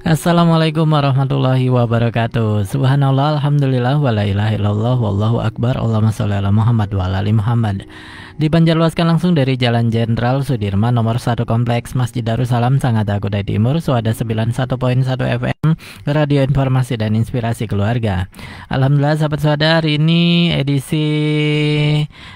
Assalamualaikum warahmatullahi wabarakatuh. Subhanallah, alhamdulillah, wa la ilaha illallah, wallahu akbar. Allahumma sholli ala Muhammad wa ala ali Muhammad. Dipancarluaskan langsung dari Jalan Jenderal Sudirman nomor 1 Kompleks Masjid Darussalam, Sangatta, Kutai Timur, Suada 91.1 FM, Radio Informasi dan Inspirasi Keluarga. Alhamdulillah sahabat Suada, hari ini edisi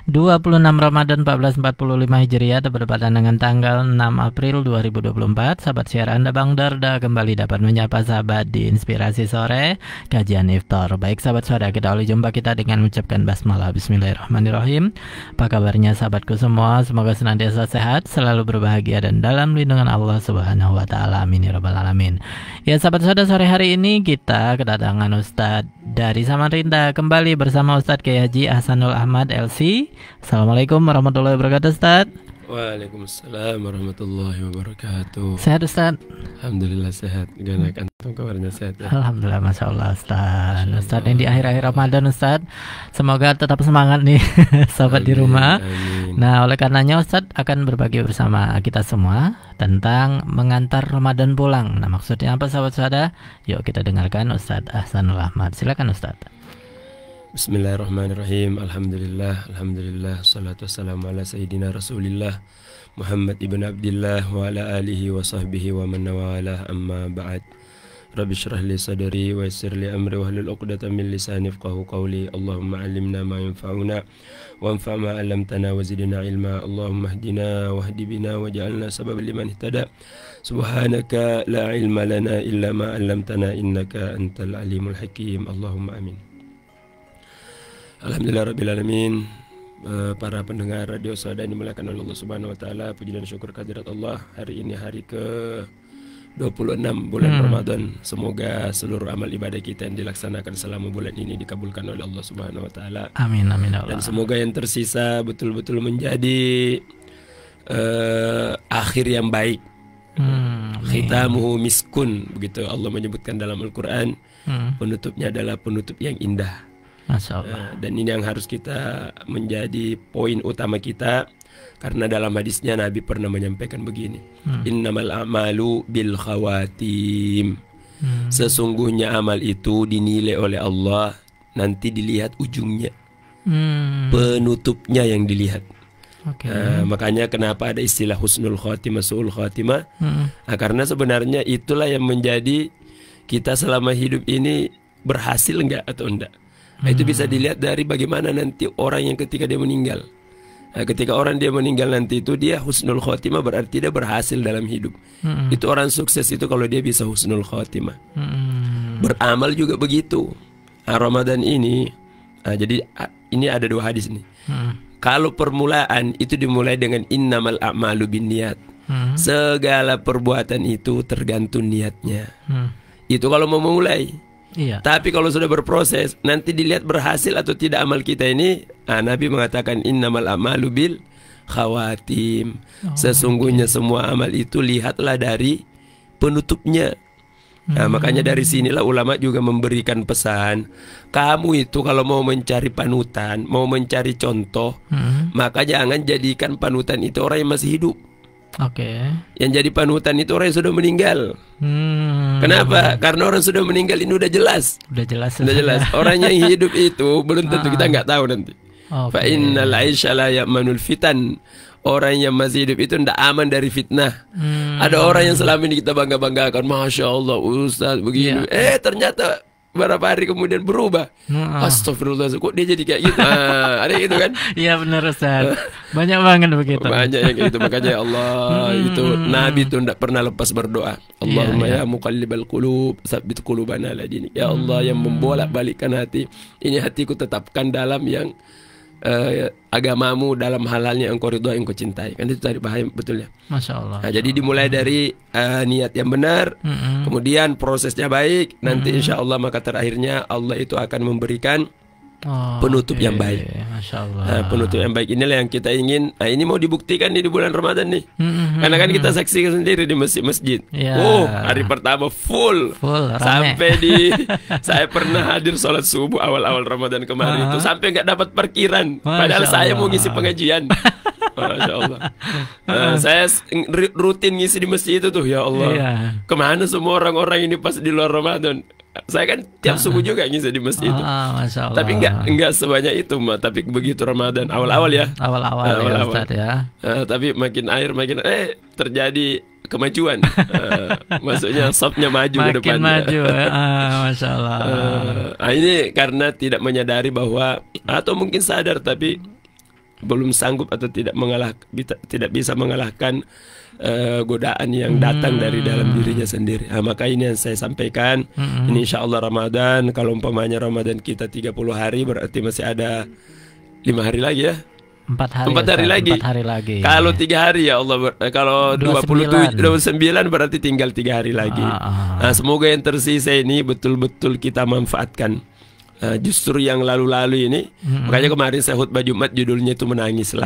26 Ramadan 1445 Hijriah bertepatan dengan tanggal 6 April 2024. Sahabat siar Anda Bang Darda kembali dapat menyapa sahabat di Inspirasi Sore Kajian Iftar. Baik sahabat Suada, kita awali jumpa kita dengan mengucapkan basmalah. Bismillahirrahmanirrahim. Apa kabarnya sahabatku semua? Semoga senantiasa sehat, selalu berbahagia dan dalam lindungan Allah Subhanahu wa taala. Amin ya rabbal alamin. Ya sahabat Suada, sore hari ini kita kedatangan Ustadz dari Samarinda kembali bersama Ustadz Kiai Haji Ahsanul Ahmad LC. Assalamualaikum warahmatullahi wabarakatuh Ustadz. Waalaikumsalam warahmatullahi wabarakatuh. Sehat Ustadz? Alhamdulillah sehat. Gimana antum kabarnya sehat ya? Alhamdulillah, masya Allah Ustadz. Ustadz yang di akhir-akhir Ramadan Ustadz, semoga tetap semangat nih sahabat di rumah. Amin. Nah oleh karenanya Ustadz akan berbagi bersama kita semua tentang mengantar Ramadan pulang. Nah maksudnya apa sahabat Suada? Yuk kita dengarkan Ustadz Ahsanul Ahmad. Silakan Ustadz. Bismillahirrahmanirrahim. Alhamdulillah, salatu wassalamu ala sayyidina Rasulillah Muhammad ibn Abdillah wa ala alihi wa sahbihi wa man nawalah, amma ba'd. Rabbi syrah li sadri wa yassir li amri wahlul 'uqdatam min lisani yafqahu qawli. Allahumma 'allimna ma yanfa'una wanfa' ma 'allamtana wa zidna ilma. Allahumma hdina wahdi bina waj'alna sababan liman ihtada. Subhanaka la ilma lana illa ma 'allamtana innaka antal alimul hakim. Allahumma amin. Alhamdulillah rabbil alamin. Para pendengar radio Suada yang dimuliakan oleh Allah Subhanahu wa taala, puji dan syukur kehadirat Allah. Hari ini hari ke 26 bulan Ramadan. Semoga seluruh amal ibadah kita yang dilaksanakan selama bulan ini dikabulkan oleh Allah Subhanahu wa taala. Amin amin Allah. Dan semoga yang tersisa betul-betul menjadi akhir yang baik. Khitamuhu miskun, begitu Allah menyebutkan dalam Al-Qur'an. Penutupnya adalah penutup yang indah. Masya Allah. Dan ini yang harus kita menjadi poin utama kita, karena dalam hadisnya Nabi pernah menyampaikan begini, innamal a'malu bil khawatim. Sesungguhnya amal itu dinilai oleh Allah, nanti dilihat ujungnya, penutupnya yang dilihat. Makanya kenapa ada istilah husnul khatimah, su'ul khatimah, karena sebenarnya itulah yang menjadi kita selama hidup ini berhasil enggak atau enggak. Itu bisa dilihat dari bagaimana nanti orang yang ketika dia meninggal. Ketika orang dia meninggal nanti itu dia husnul khotimah, berarti dia berhasil dalam hidup. Itu orang sukses itu kalau dia bisa husnul khotimah. Beramal juga begitu. Ramadan ini, jadi ini ada dua hadis nih. Kalau permulaan itu dimulai dengan innamal a'malu binniyat. Segala perbuatan itu tergantung niatnya. Itu kalau mau memulai. Iya. Tapi kalau sudah berproses, nanti dilihat berhasil atau tidak amal kita ini. Nabi mengatakan innamal a'malu bil khawatim. Sesungguhnya semua amal itu lihatlah dari penutupnya. Makanya dari sinilah ulama juga memberikan pesan, kamu itu kalau mau mencari panutan, mau mencari contoh, maka jangan jadikan panutan itu orang yang masih hidup. Yang jadi panutan itu orang yang sudah meninggal. Kenapa? Karena orang sudah meninggal ini udah jelas. Udah jelas. Orang yang hidup itu belum tentu, kita nggak tahu nanti. Fa innal aisha la ya'manul fitan. Orang yang masih hidup itu tidak aman dari fitnah. Ada orang yang selama ini kita bangga-banggakan, Masya Allah Ustaz begini. Ternyata beberapa hari kemudian berubah. Astagfirullah, kok dia jadi kayak gitu? Ada gitu kan? Iya benar Ustaz. Banyak banget begitu. Banyak yang gitu. Makanya Allah itu Nabi itu tidak pernah lepas berdoa. Allahumma ya muqallibal qulub, tsabbit qulubana ala dinik. Ya Allah yang membolak-balikkan hati, ini hatiku tetapkan dalam yang agamamu, dalam hal-hal yang engkau ridho, yang engkau cintai. Kan itu tadi paham betul ya. Masya Allah. Jadi dimulai dari niat yang benar, kemudian prosesnya baik, nanti insya Allah maka terakhirnya Allah itu akan memberikan penutup yang baik. Masya Allah. Penutup yang baik inilah yang kita ingin. Ini mau dibuktikan nih di bulan Ramadan nih. Karena kan kita saksikan sendiri di masjid-masjid. Hari pertama full sampai saya pernah hadir sholat subuh awal-awal Ramadan kemarin itu sampai nggak dapat parkiran. Padahal saya mau ngisi pengajian. Masya Allah. Saya rutin ngisi di masjid itu tuh, ya Allah. Iya. Kemana semua orang-orang ini pas di luar Ramadan? Saya kan tiap subuh juga ngisi di masjid itu. Masya Allah. Tapi enggak sebanyak itu, mah. Tapi begitu Ramadan awal-awal ya. Awal-awal ya Ustaz ya. Tapi makin terjadi kemajuan. Maksudnya sopnya maju ke depannya. Makin maju. Masya Allah. Ini karena tidak menyadari bahwa, atau mungkin sadar tapi belum sanggup atau tidak bisa mengalahkan godaan yang datang dari dalam dirinya sendiri. Maka ini yang saya sampaikan. Ini insya Allah Ramadan. Kalau umpamanya Ramadan kita 30 hari, berarti masih ada 5 hari lagi ya. 4 hari lagi. Kalau 3 hari ya Allah. Kalau 29 berarti tinggal 3 hari lagi. Nah, semoga yang tersisa ini betul-betul kita manfaatkan. Justru yang lalu-lalu ini, makanya kemarin saya khutbah Jumat judulnya itu menangis lah.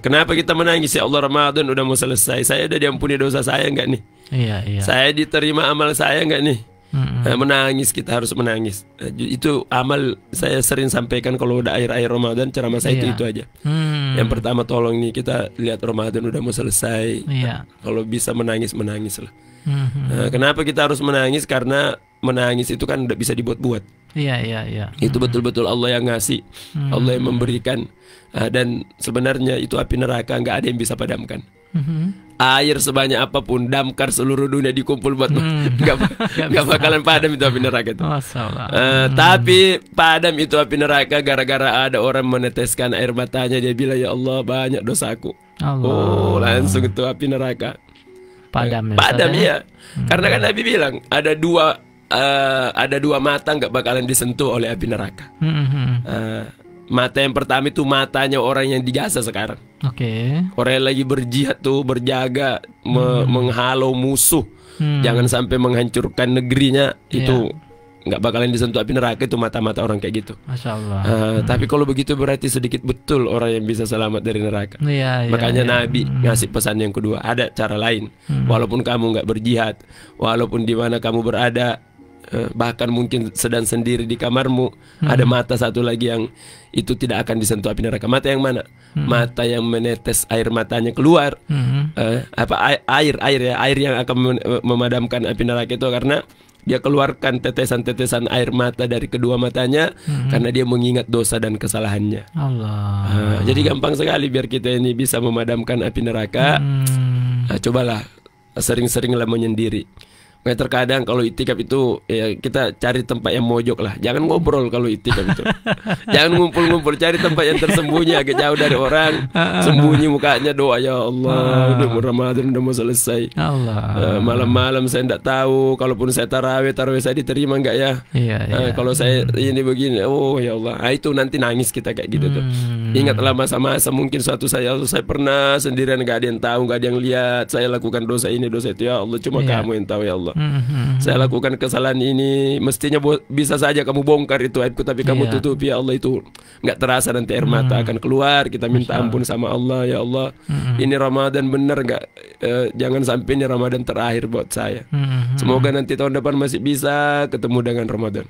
Kenapa kita menangis? Ya Allah, Ramadan udah mau selesai. Saya udah diampuni dosa saya enggak nih? Iya. Saya diterima amal saya enggak nih? Menangis, kita harus menangis. Itu amal saya sering sampaikan kalau udah akhir-akhir Ramadan, ceramah saya itu aja. Yang pertama, tolong nih kita lihat Ramadan udah mau selesai. Kalau bisa menangislah. Kenapa kita harus menangis? Karena menangis itu kan udah bisa dibuat-buat. Iya. Itu betul-betul Allah yang ngasih, Allah yang memberikan. Dan sebenarnya itu api neraka nggak ada yang bisa padamkan. Air sebanyak apapun, damkar seluruh dunia dikumpul buat nggak bakalan padam itu api neraka itu. Tapi padam itu api neraka gara-gara ada orang meneteskan air matanya. Dia bilang, ya Allah, banyak dosaku. Langsung itu api neraka padam ya. Karena kan Nabi bilang ada dua mata nggak bakalan disentuh oleh api neraka. Mata yang pertama itu matanya orang yang di Gaza sekarang. Orang yang lagi berjihad tuh, berjaga menghalau musuh, jangan sampai menghancurkan negerinya. Itu nggak bakalan disentuh api neraka, itu mata-mata orang kayak gitu. Masya Allah. Tapi kalau begitu berarti sedikit betul orang yang bisa selamat dari neraka. Makanya Nabi ngasih pesan yang kedua, ada cara lain. Walaupun kamu nggak berjihad, walaupun di mana kamu berada, bahkan mungkin sedang sendiri di kamarmu, ada mata satu lagi yang itu tidak akan disentuh api neraka. Mata yang mana? Mata yang menetes air matanya keluar. Air yang akan memadamkan api neraka itu, karena dia keluarkan tetesan-tetesan air mata dari kedua matanya, karena dia mengingat dosa dan kesalahannya. Jadi gampang sekali biar kita ini bisa memadamkan api neraka. Cobalah sering-seringlah menyendiri. Terkadang kalau itikaf itu ya kita cari tempat yang mojok lah. Jangan ngobrol kalau itikaf itu. Jangan ngumpul-ngumpul, cari tempat yang tersembunyi agak jauh dari orang. Sembunyi mukanya, doa, ya Allah, udah Ramadan udah mau selesai. Malam-malam saya tidak tahu, kalaupun saya tarawih saya diterima enggak ya? Kalau saya ini begini, oh ya Allah. Itu nanti nangis kita kayak gitu tuh. Ingatlah masa-masa mungkin suatu saya pernah sendirian, enggak ada yang tahu, enggak ada yang lihat saya lakukan dosa ini, dosa itu, ya Allah, cuma kamu yang tahu ya Allah. Saya lakukan kesalahan ini, mestinya bisa saja kamu bongkar itu aibku, tapi kamu tutupi, ya Allah. Itu nggak terasa nanti air mata akan keluar. Kita minta ampun sama Allah, ya Allah, ini Ramadan benar nggak? Jangan sampai ini Ramadan terakhir buat saya. Semoga nanti tahun depan masih bisa ketemu dengan Ramadan.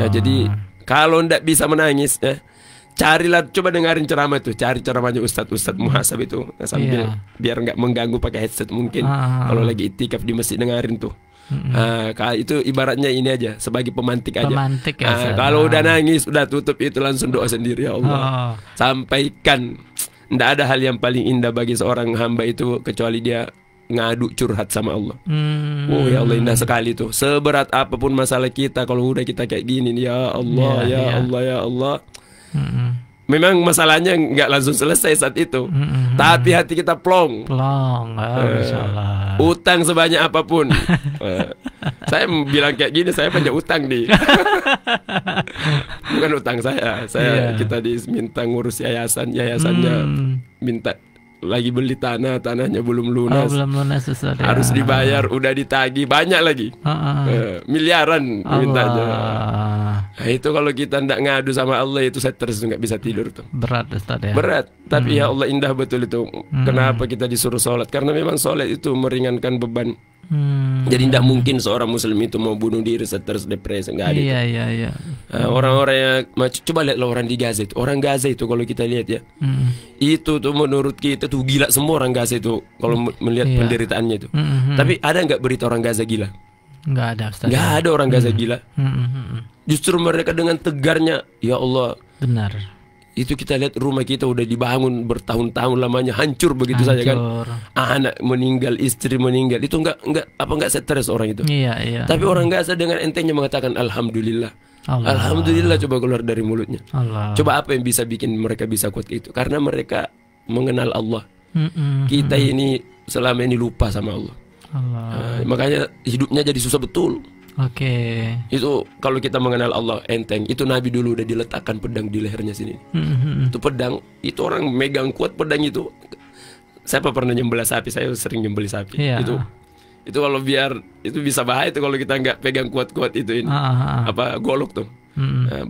Jadi kalau nggak bisa menangis, carilah, coba dengarin ceramah itu, cari ceramahnya Ustadz Muhasab itu sambil biar nggak mengganggu pakai headset mungkin. Kalau lagi itikaf di masjid dengarin tuh. Itu ibaratnya ini aja sebagai pemantik aja. Kalau udah nangis, udah tutup itu, langsung doa sendiri, ya Allah. Sampaikan. Nggak ada hal yang paling indah bagi seorang hamba itu kecuali dia ngadu curhat sama Allah. Oh ya Allah, indah sekali tuh. Seberat apapun masalah kita, kalau udah kita kayak gini, ya Allah, Allah, ya Allah. Memang masalahnya nggak langsung selesai saat itu, tapi hati kita plong. Utang sebanyak apapun. Saya bilang kayak gini, saya banyak utang nih. Bukan utang saya. Kita diminta ngurus yayasannya minta lagi beli tanahnya belum lunas. Harus dibayar, udah ditagih banyak lagi. Miliaran mintanya. Nah, itu kalau kita ndak ngadu sama Allah itu stres, nggak bisa tidur tuh. Berat Ustaz ya. Berat, tapi ya Allah indah betul itu. Kenapa kita disuruh sholat? Karena memang sholat itu meringankan beban Jadi tidak mungkin seorang muslim itu mau bunuh diri stres, depresi, nggak ada. Iya. Orang-orang yang coba lihatlah orang di Gaza itu. Orang Gaza itu kalau kita lihat ya, itu tuh menurut kita tuh gila semua orang Gaza itu kalau melihat penderitaannya itu. Tapi ada nggak berita orang Gaza gila? Nggak ada, Ustaz. Nggak ada orang Gaza gila. Justru mereka dengan tegarnya, ya Allah. Benar. Itu kita lihat rumah kita udah dibangun bertahun-tahun lamanya hancur begitu saja kan. Anak meninggal, istri meninggal, itu nggak stres orang itu. Iya. Tapi orang Gaza dengan entengnya mengatakan alhamdulillah. Alhamdulillah, coba keluar dari mulutnya. Coba apa yang bisa bikin mereka bisa kuat itu? Karena mereka mengenal Allah. Kita ini selama ini lupa sama Allah. Makanya hidupnya jadi susah betul. Itu kalau kita mengenal Allah enteng. Itu Nabi dulu udah diletakkan pedang di lehernya sini. Itu pedang, itu orang megang kuat pedang itu. Siapa pernah nyembelih sapi? Saya sering nyembelih sapi. Itu kalau biar itu bisa bahaya itu kalau kita nggak pegang kuat-kuat itu ini. Golok tuh.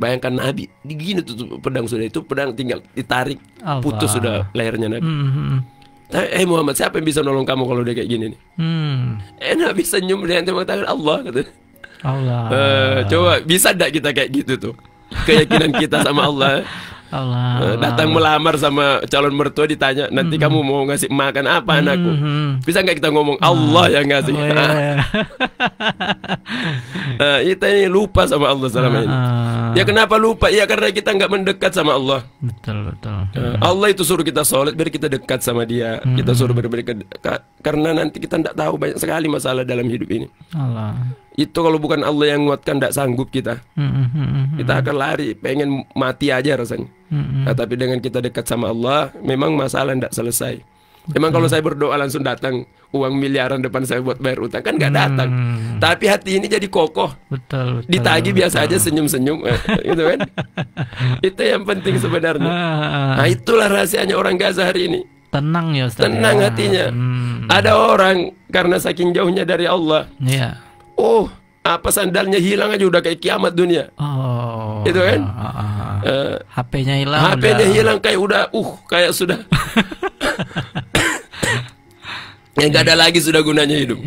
Bayangkan Nabi gini tuh pedang sudah, itu pedang tinggal ditarik putus sudah lehernya Nabi. Muhammad, siapa yang bisa nolong kamu kalau dia kayak gini nih? Nabi senyum, dia mengatakan Allah kata. Coba bisa enggak kita kayak gitu tuh? Keyakinan kita sama Allah. Datang melamar sama calon mertua ditanya, nanti kamu mau ngasih makan apa anakku? Bisa nggak kita ngomong Allah yang ngasih? Kita ini lupa sama Allah selama ini. Ya kenapa lupa? Ya karena kita nggak mendekat sama Allah. Betul. Allah itu suruh kita sholat biar kita dekat sama Dia. Kita suruh berdekat karena nanti kita tidak tahu banyak sekali masalah dalam hidup ini. Itu kalau bukan Allah yang menguatkan, tidak sanggup kita. Kita akan lari, pengen mati aja rasanya. Tapi dengan kita dekat sama Allah, memang masalah tidak selesai. Memang kalau saya berdoa langsung datang uang miliaran depan saya buat bayar utang, kan nggak datang. Tapi hati ini jadi kokoh. Betul. Ditagih biasa aja, senyum-senyum, gitu kan? Itu yang penting sebenarnya. Nah, itulah rahasianya orang Gaza hari ini. Tenang ya Ustaz. Tenang hatinya. Ada orang karena saking jauhnya dari Allah. Apa sandalnya hilang aja udah kayak kiamat dunia. Itu kan? HP-nya hilang. HP-nya hilang kayak udah kayak sudah yang nggak ada lagi sudah gunanya hidup.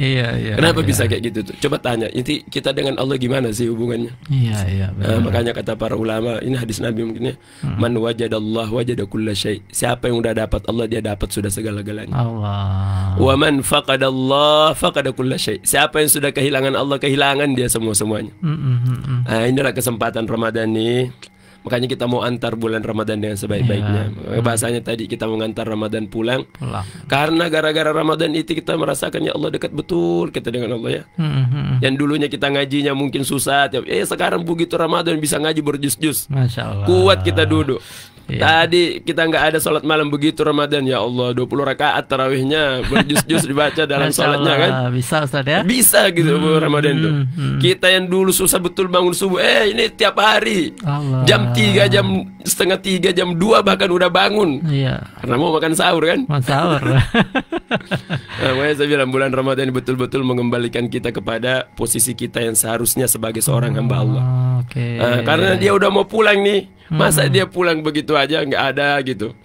Kenapa bisa kayak gitu tuh? Coba tanya. Itu kita dengan Allah gimana sih hubungannya? Makanya kata para ulama, ini hadis Nabi mungkin ya. Man wajadallah wajada kulla syai. Siapa yang udah dapat Allah, dia dapat sudah segala-galanya. Wa man faqadallah faqada kulla syai. Siapa yang sudah kehilangan Allah, kehilangan dia semua-semuanya. Inilah kesempatan Ramadan nih. Makanya kita mau antar bulan Ramadan dengan sebaik-baiknya. Bahasanya tadi kita mengantar Ramadan pulang. Karena gara-gara Ramadan itu kita merasakan ya Allah dekat betul kita dengan Allah ya. Yang dulunya kita ngajinya mungkin susah. Sekarang begitu Ramadan bisa ngaji berjus-jus. Masya Allah. Kuat kita duduk. Tadi kita nggak ada sholat malam begitu Ramadan, ya Allah 20 rakaat tarawihnya berjus-jus dibaca dalam sholatnya kan. Bisa Ustaz ya? Bisa gitu Ramadan itu. Kita yang dulu susah betul bangun subuh, ini tiap hari jam 3, jam setengah 3, jam 2 bahkan udah bangun. Karena mau makan sahur kan. Makanya saya bilang bulan Ramadan betul-betul mengembalikan kita kepada posisi kita yang seharusnya sebagai seorang hamba Allah. Karena dia udah mau pulang nih. Masa dia pulang begitu aja nggak ada gitu.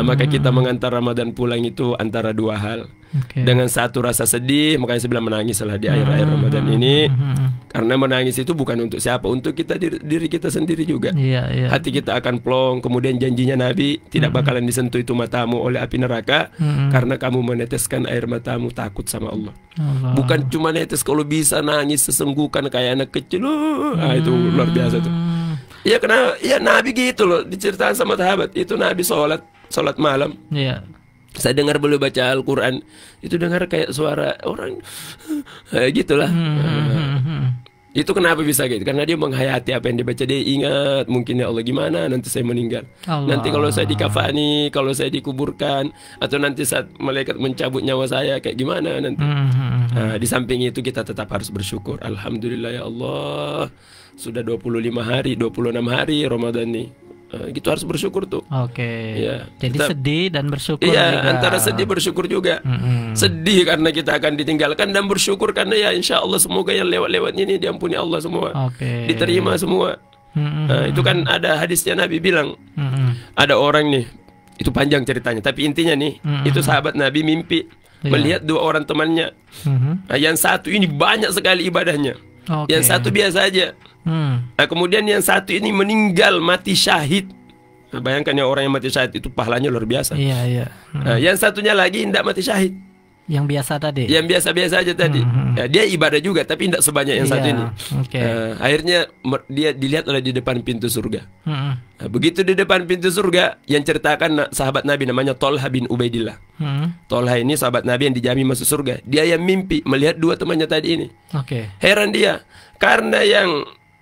Maka kita mengantar Ramadan pulang itu antara dua hal. Dengan satu rasa sedih, makanya saya bilang menangis lah di akhir-akhir Ramadan ini. Karena menangis itu bukan untuk siapa, untuk kita diri kita sendiri juga. Hati kita akan plong. Kemudian janjinya Nabi, tidak bakalan disentuh itu matamu oleh api neraka, karena kamu meneteskan air matamu takut sama Allah. Bukan cuma netes, kalau bisa nangis sesenggukan kayak anak kecil. Itu luar biasa tuh. Ya karena ya Nabi gitu loh, diceritakan sama sahabat. Itu Nabi sholat malam. Saya dengar beliau baca Al-Quran, itu dengar kayak suara orang gitulah. Itu kenapa bisa gitu? Karena dia menghayati apa yang dibaca. Dia ingat mungkin ya Allah gimana nanti saya meninggal. Nanti kalau saya dikafani, kalau saya dikuburkan, atau nanti saat malaikat mencabut nyawa saya kayak gimana nanti. Di samping itu kita tetap harus bersyukur. Alhamdulillah ya Allah, sudah 25 hari, 26 hari Ramadan nih. Gitu harus bersyukur tuh. Jadi sedih dan bersyukur. Antara sedih bersyukur juga. Sedih karena kita akan ditinggalkan, dan bersyukur karena ya insya Allah semoga yang lewat-lewatnya ini diampuni Allah semua, diterima semua. Itu kan ada hadisnya Nabi bilang, ada orang nih, itu panjang ceritanya, tapi intinya nih, itu sahabat Nabi mimpi Iya. melihat dua orang temannya. Nah, yang satu ini banyak sekali ibadahnya, yang satu biasa aja. Nah, kemudian yang satu ini meninggal mati syahid. Nah, bayangkan ya, orang yang mati syahid itu pahalanya luar biasa. Iya, iya. Nah, yang satunya lagi tidak mati syahid, Yang biasa tadi. yang biasa-biasa aja tadi. Ya, dia ibadah juga tapi tidak sebanyak yang satu ini. Akhirnya dia dilihat oleh di depan pintu surga. Nah, begitu di depan pintu surga, yang ceritakan sahabat Nabi namanya Tolha bin Ubaidillah. Tolha ini sahabat Nabi yang dijamin masuk surga. Dia yang mimpi melihat dua temannya tadi ini. Heran dia, karena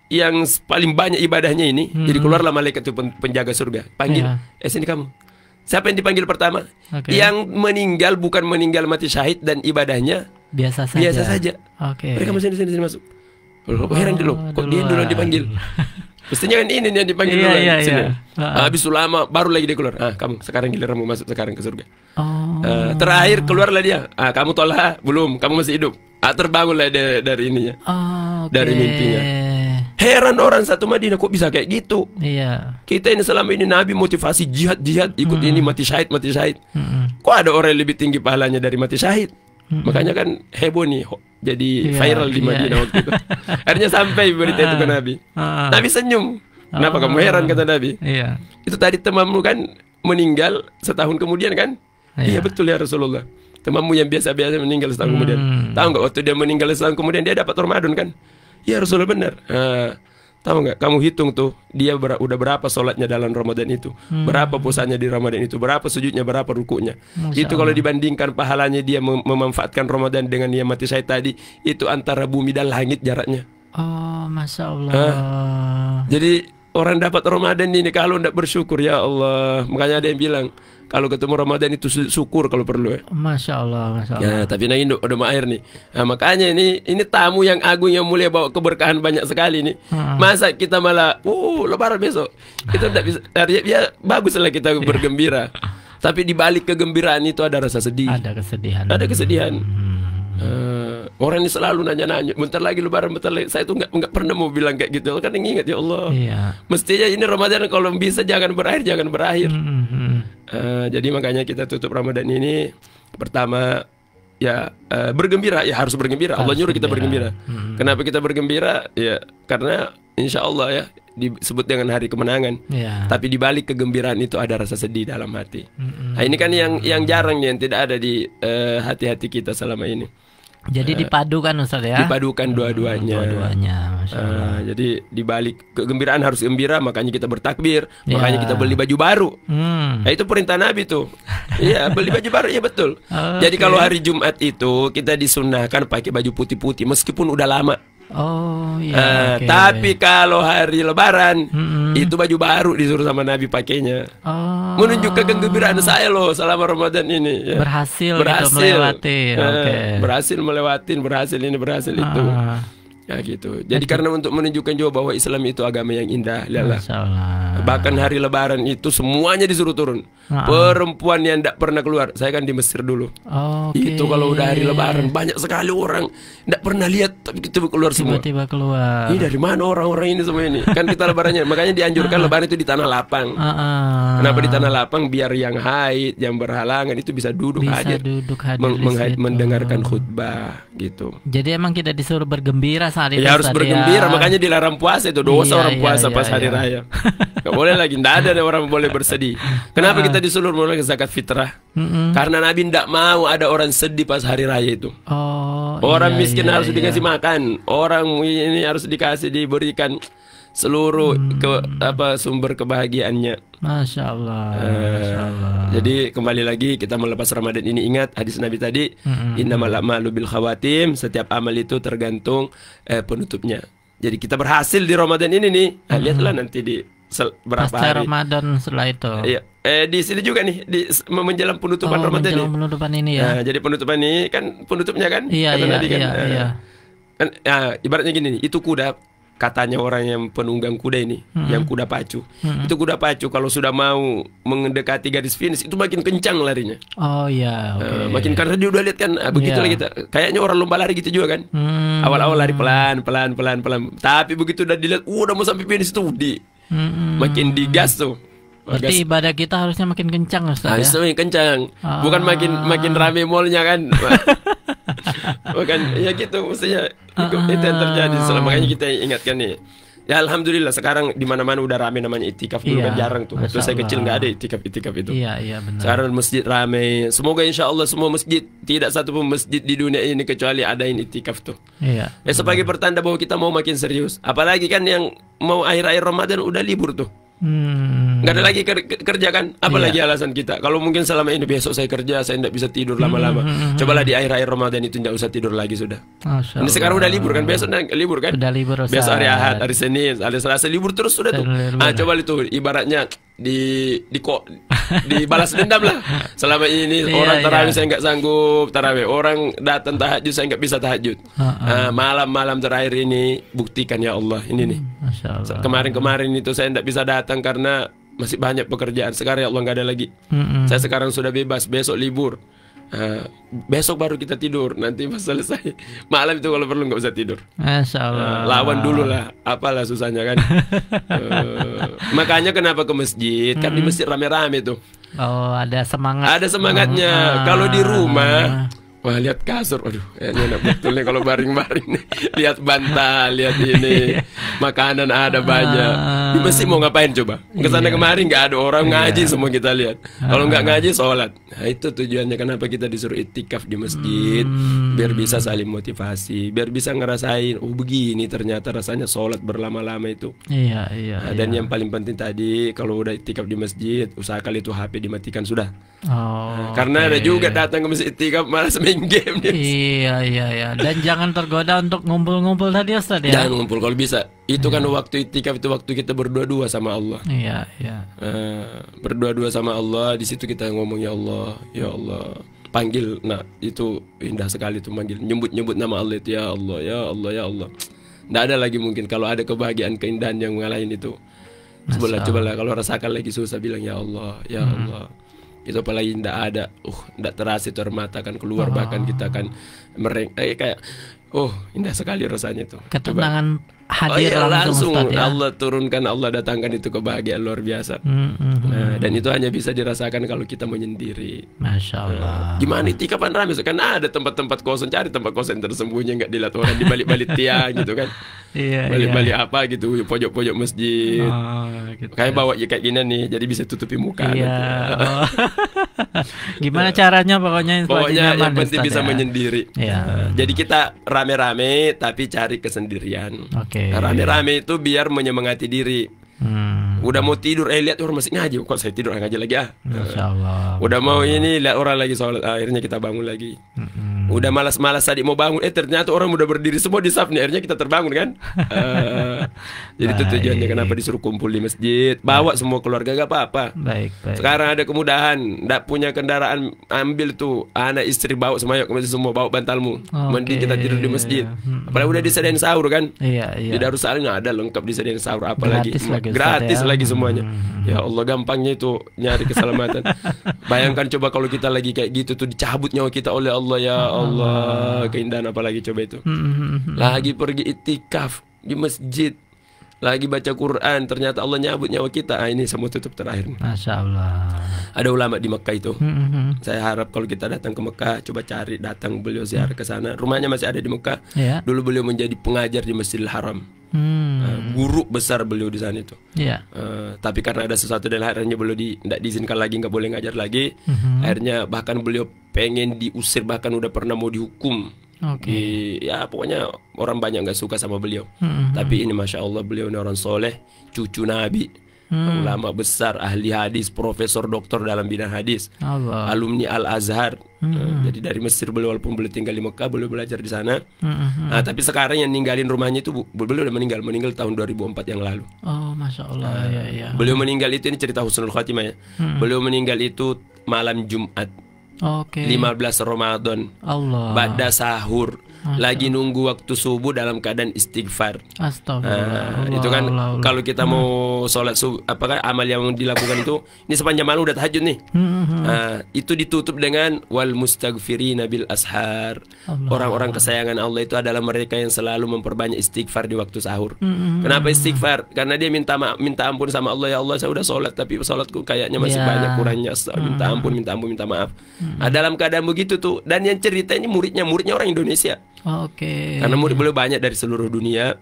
yang paling banyak ibadahnya ini, jadi keluarlah malaikat itu penjaga surga, panggil, sini kamu. Siapa yang dipanggil pertama? Yang meninggal bukan meninggal mati syahid dan ibadahnya biasa saja. Mereka sini masuk. Heran dulu, kok dia dulu dipanggil? Mestinya kan ini yang dipanggil dulu. Sini. Habis lama baru lagi dia keluar. Kamu sekarang giliranmu masuk sekarang ke surga. Terakhir keluarlah dia. Kamu tolak belum? Kamu masih hidup. Terbangunlah dia dari ininya, dari mimpinya. Heran orang satu Madinah, kok bisa kayak gitu? Kita ini selama ini Nabi motivasi jihad, ikut ini mati syahid. Kok ada orang yang lebih tinggi pahalanya dari mati syahid? Makanya kan heboh nih, jadi viral di Madinah waktu itu. Akhirnya sampai berita itu ke Nabi. Nabi senyum. Kenapa kamu heran, kata Nabi? Itu tadi temanmu kan meninggal setahun kemudian kan? Iya betul ya Rasulullah. Temanmu yang biasa-biasa meninggal setahun kemudian. Tahu nggak waktu dia meninggal setahun kemudian dia dapat Ramadan kan? Ya Rasulullah benar. Tahu nggak? Kamu hitung tuh dia udah berapa sholatnya dalam Ramadan itu, berapa puasanya di Ramadan itu, berapa sujudnya, berapa rukunya. Itu kalau dibandingkan pahalanya dia memanfaatkan Ramadan dengan dia mati syahid tadi, itu antara bumi dan langit jaraknya. Masya Allah. Jadi orang dapat Ramadan ini kalau tidak bersyukur, ya Allah. Makanya ada yang bilang kalau ketemu Ramadan itu syukur kalau perlu ya. Masya Allah, Masya Allah. Ya, tapi nah ini udah air nih. Nah, makanya ini tamu yang agung yang mulia bawa keberkahan banyak sekali nih. Masa kita malah Lebaran besok. Kita tidak bisa. Ya baguslah kita bergembira. Tapi di balik kegembiraan itu ada rasa sedih. Ada kesedihan. Ada kesedihan. Orang ini selalu nanya-nanya, bentar lagi Lebaran, bentar lagi. Saya tuh nggak pernah mau bilang kayak gitu. Kan ingat ya Allah. Mestinya ini Ramadan kalau bisa jangan berakhir. Jadi makanya kita tutup Ramadan ini pertama ya bergembira, ya harus bergembira. Allah nyuruh kita bergembira. Kenapa kita bergembira? Ya karena insya Allah ya disebut dengan hari kemenangan. Tapi di balik kegembiraan itu ada rasa sedih dalam hati. Nah, ini kan yang jarang yang tidak ada di hati-hati kita selama ini. Jadi dipadukan Ustaz ya. Dipadukan dua-duanya. Masya Allah. Jadi di balik kegembiraan harus gembira, makanya kita bertakbir, makanya kita beli baju baru. Nah, itu perintah Nabi tuh. Iya, beli baju baru, ya betul. Jadi kalau hari Jumat itu kita disunahkan pakai baju putih-putih meskipun udah lama. Tapi kalau hari Lebaran itu baju baru disuruh sama Nabi pakainya. Menunjukkan kegembiraan saya loh selama Ramadan ini ya. Berhasil melewati. Berhasil ini, berhasil itu. Ya gitu. Jadi karena untuk menunjukkan juga bahwa Islam itu agama yang indah, lihatlah. Bahkan hari Lebaran itu semuanya disuruh turun. Perempuan yang tidak pernah keluar, saya kan di Mesir dulu. Itu kalau udah hari Lebaran banyak sekali orang tidak pernah lihat, tapi kita keluar semua. Tiba-tiba keluar. Ini dari mana orang-orang ini semua ini? Kan kita Lebarannya, makanya dianjurkan Lebaran itu di tanah lapang. Kenapa di tanah lapang? Biar yang haid, yang berhalangan itu bisa duduk hadir mendengarkan khutbah gitu. Jadi emang kita disuruh bergembira saat itu. Ya harus bergembira, makanya dilarang puasa itu dosa orang puasa pas hari raya. Gak boleh lagi, tidak ada orang boleh bersedih. Kenapa kita disuruh menunaikan zakat fitrah? Karena Nabi tidak mau ada orang sedih pas hari raya itu. Orang miskin harus dikasih makan, orang ini harus diberikan seluruh sumber kebahagiaannya. Masya Allah. Jadi kembali lagi kita melepas Ramadan ini, ingat hadis Nabi tadi, innamal a'malu bil khawatim, setiap amal itu tergantung penutupnya. Jadi kita berhasil di Ramadan ini nih. Lihatlah nanti di berapa pasca hari Ramadan setelah itu. Iya. Di sini juga nih di menjelang penutupan Ramadan menjelang penutupan ini ya. Jadi penutupan ini kan penutupnya kan? Iya. Kan, ibaratnya gini nih, itu kuda, katanya orang yang penunggang kuda ini, yang kuda pacu. Itu kuda pacu kalau sudah mau mendekati garis finish itu makin kencang larinya. Makin karena dia udah lihat kan, begitulah kita. Kayaknya orang lomba lari gitu juga kan. Awal-awal lari pelan. Tapi begitu udah dilihat, udah mau sampai finish itu makin digas tuh. Berarti ibadah kita harusnya makin kencang, Ustaz, ya? Harusnya makin kencang. Bukan makin rame mallnya kan. Bukan ya gitu mestinya. Itu yang terjadi. Makanya kita ingatkan nih. Ya alhamdulillah sekarang di mana-mana udah rame namanya itikaf. Dulu kan jarang tuh. Waktu saya kecil nggak ada itikaf itu. Iya benar. Sekarang masjid rame. Semoga insya Allah semua masjid, tidak satu pun masjid di dunia ini kecuali ada yang itikaf tuh. Iya. Sebagai pertanda bahwa kita mau makin serius. Apalagi kan yang mau akhir-akhir Ramadan udah libur tuh. Nggak ada lagi kerja kan. Apalagi alasan kita. Kalau mungkin selama ini besok saya kerja, saya tidak bisa tidur lama-lama. Cobalah di akhir-akhir Ramadan itu tidak usah tidur lagi sudah. Ini sekarang udah libur kan. Besok libur kan. Udah libur, Ustaz. Besok hari Ahad, hari Senin, hari Selasa libur terus sudah tuh. Coba itu ibaratnya dibalas dendam lah. Selama ini orang tarawih saya nggak sanggup tarawih, orang datang tahajud saya nggak bisa tahajud. Malam-malam terakhir ini buktikan ya Allah ini nih. Kemarin-kemarin itu saya nggak bisa datang karena masih banyak pekerjaan. Sekarang ya Allah nggak ada lagi. Saya sekarang sudah bebas, besok libur. Besok baru kita tidur. Nanti pas selesai malam itu kalau perlu nggak usah tidur. Masya Allah. Lawan dulu lah. Apalah susahnya kan. Makanya kenapa ke masjid? Kan di masjid rame-rame tuh. Oh, ada semangat. Ada semangatnya. Kalau di rumah, wah lihat kasur, aduh, kayaknya enak betul nih kalau baring-baring nih. Lihat bantal, lihat ini, makanan ada banyak. Di masjid mau ngapain coba? Kesana kemarin nggak ada orang ngaji semua kita lihat. Kalau nggak ngaji sholat. Nah itu tujuannya kenapa kita disuruh itikaf di masjid, biar bisa saling motivasi, biar bisa ngerasain, oh begini ternyata rasanya sholat berlama-lama itu. Iya. Dan yang paling penting tadi kalau udah itikaf di masjid, usahakan itu HP dimatikan sudah. Karena ada juga datang ke masjid itikaf malah main game dia. Iya. Dan jangan tergoda untuk ngumpul-ngumpul tadi, Ustaz, ya. Jangan ngumpul kalau bisa. Itu kan waktu itikaf itu waktu kita berdua-dua sama Allah. Iya. Berdua-dua sama Allah, di situ kita ngomong ya Allah. Panggil, nah itu indah sekali tuh manggil, nyebut nama Allah itu ya Allah. Nggak ada lagi mungkin kalau ada kebahagiaan keindahan yang ngalahin itu. Cobalah kalau rasakan lagi susah bilang ya Allah. Itu apalagi tidak ada, tidak terasa itu air mata kan keluar, bahkan kita kan kayak indah sekali rasanya itu. Ketenangan hadir langsung, Ustaz, ya? Allah turunkan, Allah datangkan itu kebahagiaan luar biasa. Dan itu hanya bisa dirasakan kalau kita menyendiri. Masya Allah. Gimana itikaf kan rame, kan ada tempat-tempat kosong, cari tempat kosong tersembunyi nggak dilihat orang di balik-balik tiang gitu kan. Balik-balik apa gitu, pojok-pojok masjid. Gitu. Kayak bawa kayak gini nih, jadi bisa tutupi muka. Gimana caranya pokoknya yang penting bisa menyendiri. Jadi kita rame-rame tapi cari kesendirian. Rame-rame itu biar menyemangati diri. Udah mau tidur, lihat orang masih ngaji, kok saya tidur ngaji lagi Masya Allah. Udah mau ini lihat orang lagi sholat, akhirnya kita bangun lagi. Udah malas-malas tadi mau bangun, ternyata orang udah berdiri semua di saf nih, akhirnya kita terbangun kan. Jadi itu tujuannya kenapa disuruh kumpul di masjid. Bawa semua keluarga gak apa-apa. Baik. Sekarang ada kemudahan, nggak punya kendaraan, ambil tuh anak istri bawa semuanya ke masjid, semua bawa bantalmu. Mending kita tidur di masjid. Apalagi udah disediain sahur kan. Di Darussalim ada lengkap disediain sahur, apalagi gratis lagi semuanya. Ya Allah, gampangnya itu nyari keselamatan. Bayangkan coba kalau kita lagi kayak gitu tuh, dicabut nyawa kita oleh Allah. Ya Allah, keindahan apalagi coba itu. Lagi pergi itikaf di masjid, lagi baca Quran, ternyata Allah nyabut nyawa kita. Ini semua tutup terakhir. Masya Allah. Ada ulama di Mekah itu. Saya harap kalau kita datang ke Mekah, coba cari datang beliau ziarah ke sana. Rumahnya masih ada di Mekah. Dulu beliau menjadi pengajar di Masjidil Haram. Guru besar beliau di sana itu. Tapi karena ada sesuatu dan akhirnya beliau tidak diizinkan lagi, nggak boleh ngajar lagi. Akhirnya bahkan beliau pengen diusir, bahkan udah pernah mau dihukum. Ya pokoknya orang banyak nggak suka sama beliau. Tapi ini Masya Allah, beliau ini orang soleh, cucu Nabi. Ulama besar, ahli hadis, profesor, doktor dalam bidang hadis, alumni Al-Azhar. Jadi dari Mesir beliau, walaupun beliau tinggal di Mekah, beliau belajar di sana. Tapi sekarang yang ninggalin rumahnya itu beliau udah meninggal tahun 2004 yang lalu. Masya Allah. Beliau meninggal itu, ini cerita husnul khatimah ya. Beliau meninggal itu malam Jumat, 15 Ramadan, ba'da sahur. lagi nunggu waktu subuh dalam keadaan istighfar. Astagfirullah. Itu kan Allah. kalau kita mau sholat subuh, apakah amal yang dilakukan itu, ini sepanjang malam udah tahajud nih. Itu ditutup dengan wal mustaghfirina bil ashar. Orang-orang kesayangan Allah itu adalah mereka yang selalu memperbanyak istighfar di waktu sahur. Kenapa istighfar? Karena dia minta ampun sama Allah. Ya Allah, saya udah sholat tapi sholatku kayaknya masih banyak kurangnya. Minta ampun, minta maaf. Dalam keadaan begitu tuh, dan yang cerita ini muridnya orang Indonesia. Karena murid beliau banyak dari seluruh dunia.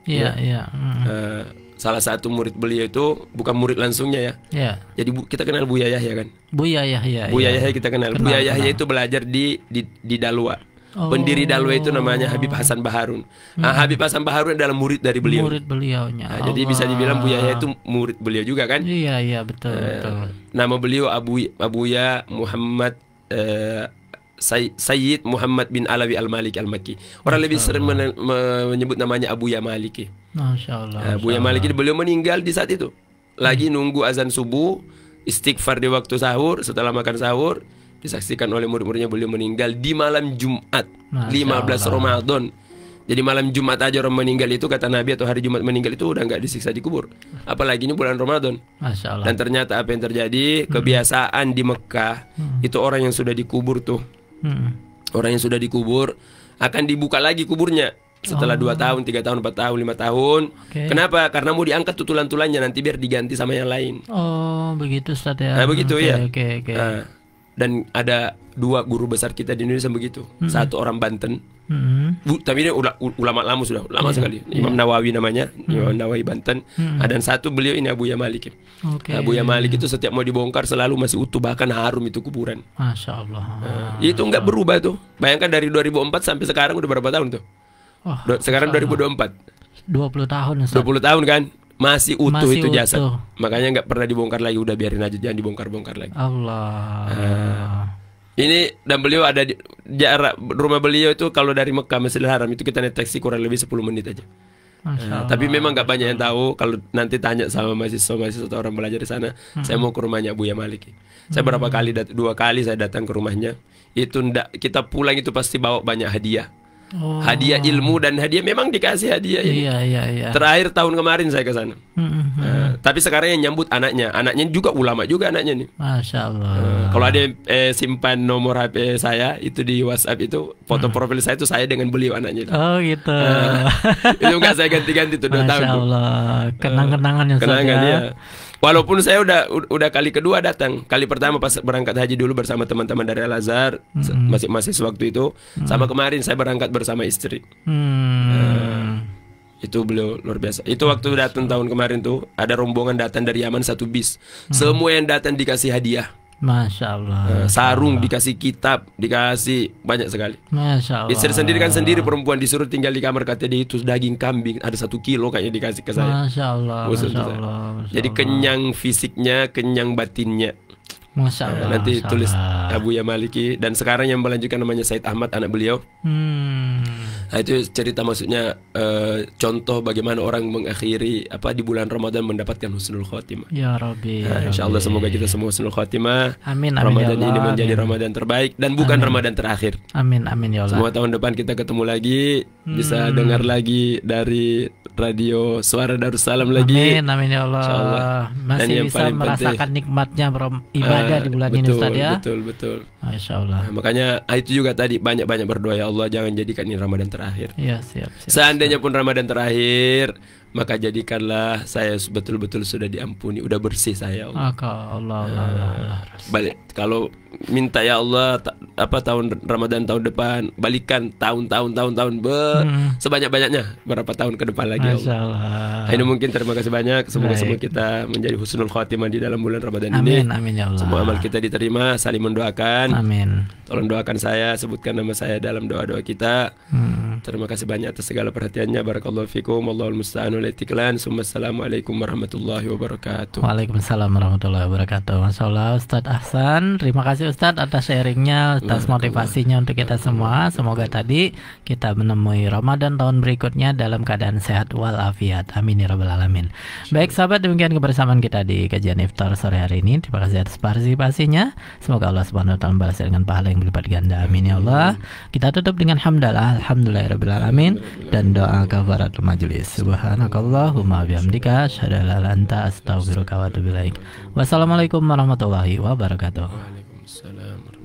Salah satu murid beliau itu bukan murid langsungnya ya. Jadi kita kenal Buya Yahya kan? Buya Yahya kita kenal. Buya Yahya itu belajar di Dalwa. Pendiri Dalwa itu namanya Habib Hasan Baharun. Habib Hasan Baharun adalah murid dari beliau. Murid beliaunya. Jadi bisa dibilang Buya Yahya itu murid beliau juga kan? Iya betul. Nama beliau Abuya Muhammad Sayyid Muhammad bin Alawi Al-Maliki Al-Makki. Orang lebih sering menyebut namanya Abuya Maliki. Masya Allah. Abuya Maliki beliau meninggal di saat itu. Lagi nunggu azan subuh, istighfar di waktu sahur. Setelah makan sahur, disaksikan oleh murid-muridnya beliau meninggal di malam Jumat 15 Ramadan. Jadi malam Jumat aja orang meninggal itu, kata Nabi, atau hari Jumat meninggal itu udah nggak disiksa di kubur. Apalagi ini bulan Ramadan. Masya Allah. Dan ternyata apa yang terjadi, kebiasaan di Mekah itu orang yang sudah dikubur tuh, orang yang sudah dikubur akan dibuka lagi kuburnya setelah 2 tahun, 3 tahun, 4 tahun, 5 tahun. Kenapa? Karena mau diangkat tuh tulang-tulangnya nanti biar diganti sama yang lain. Oh begitu Ustaz ya. Nah begitu ya. Nah, dan ada 2 guru besar kita di Indonesia begitu. Satu orang Banten, tapi dia ulama lama, sudah lama sekali. Imam Nawawi namanya, Imam Nawawi Banten. Dan satu beliau ini Abuya Malik. Abuya Malik itu setiap mau dibongkar selalu masih utuh, bahkan harum itu kuburan. Masya Allah. Itu nggak berubah tuh. Bayangkan dari 2004 sampai sekarang udah berapa tahun tuh? Sekarang 2024. 20 tahun Ustaz. 20 tahun kan? Masih utuh itu jasad. utuh. Makanya nggak pernah dibongkar lagi. Udah biarin aja, jangan dibongkar-bongkar lagi. Allah. Ini, dan beliau ada di jarak rumah beliau itu kalau dari Mekah Masjidil Haram itu kita naik taksi kurang lebih 10 menit aja. Tapi memang nggak banyak yang tahu. Kalau nanti tanya sama mahasiswa atau orang belajar di sana, saya mau ke rumahnya Abuya Malik. Saya berapa kali 2 kali saya datang ke rumahnya. Itu kita pulang itu pasti bawa banyak hadiah. Hadiah ilmu dan hadiah, memang dikasih hadiah ini. Iya. Terakhir tahun kemarin saya ke sana. Tapi sekarang yang nyambut anaknya juga ulama juga anaknya nih. Masya Allah. Kalau ada yang simpan nomor HP saya itu di WhatsApp itu, foto profil saya itu saya dengan beliau anaknya. Oh gitu. Itu nggak saya ganti-ganti tuh 2 tahun. Masya Allah. Kenang-kenangan yang kenangan ya. Walaupun saya udah kali kedua datang. Kali pertama pas berangkat haji dulu bersama teman-teman dari Al-Azhar, masih waktu itu. Sama kemarin saya berangkat bersama istri. Itu beliau luar biasa. Itu waktu datang tahun kemarin tuh, ada rombongan datang dari Yaman 1 bis. Semua yang datang dikasih hadiah. Masya Allah. Sarung, dikasih kitab, dikasih banyak sekali. Masya Allah. Istri sendiri kan sendiri perempuan, disuruh tinggal di kamar, katanya dia itu daging kambing ada 1 kilo kayaknya dikasih ke saya. Masya Allah. Masya Allah. Jadi kenyang fisiknya, kenyang batinnya. Masya Allah. Nanti Masya tulis Allah. Abuya Maliki. Dan sekarang yang melanjutkan namanya Said Ahmad, anak beliau. Nah, itu cerita, maksudnya contoh bagaimana orang mengakhiri di bulan Ramadan mendapatkan husnul khotimah. Ya Rabbi. Insya Allah semoga kita semua husnul khotimah. Amin. Ramadan ya Allah, ini menjadi amin. Ramadan terbaik dan bukan Ramadan terakhir. Amin ya Allah. Semua tahun depan kita ketemu lagi, bisa dengar lagi dari radio Suara Darussalam lagi. Amin ya Allah. Masih bisa merasakan nikmatnya ibadah di bulan ini Ustaz ya. Betul. Masya Allah. Nah, makanya itu juga tadi banyak-banyak berdoa, ya Allah jangan jadikan ini Ramadan terakhir. Ya, siap. Seandainya pun Ramadan terakhir, maka jadikanlah saya betul-betul sudah diampuni, udah bersih saya, Allah. Allah. Balik kalau minta, ya Allah tahun Ramadan tahun depan, balikan tahun sebanyak-banyaknya berapa tahun ke depan lagi, ya Allah. Ini mungkin terima kasih banyak. Semoga semua kita menjadi husnul khotimah di dalam bulan Ramadan ini. Amin ya Allah. Semua amal kita diterima, saling mendoakan. Amin. Tolong doakan saya, sebutkan nama saya dalam doa-doa kita. Terima kasih banyak atas segala perhatiannya. Barakallahu fikum. Wallahul musta'an wal istiqlan. Assalamualaikum warahmatullahi wabarakatuh. Waalaikumsalam warahmatullahi wabarakatuh. Masya Allah Ustadz Ahsan. Terima kasih Ustadz atas sharingnya, atas motivasinya untuk kita semua. Semoga tadi kita menemui Ramadan tahun berikutnya dalam keadaan sehat walafiat. Amin ya rabbal alamin. Baik sahabat, demikian kebersamaan kita di kajian iftar sore hari ini. Terima kasih atas partisipasinya. Semoga Allah Subhanahu wa taala membalas dengan pahala yang berlipat ganda. Amin ya Allah. Kita tutup dengan hamdalah. Alhamdulillah rabbil alamin, dan doa kafaratul majelis. Subhanakallahumma bihamdika asyhadu an la ilaha illa anta astaghfiruka wa atubu ilaik. Wassalamualaikum warahmatullahi wabarakatuh. Waalaikumsalam.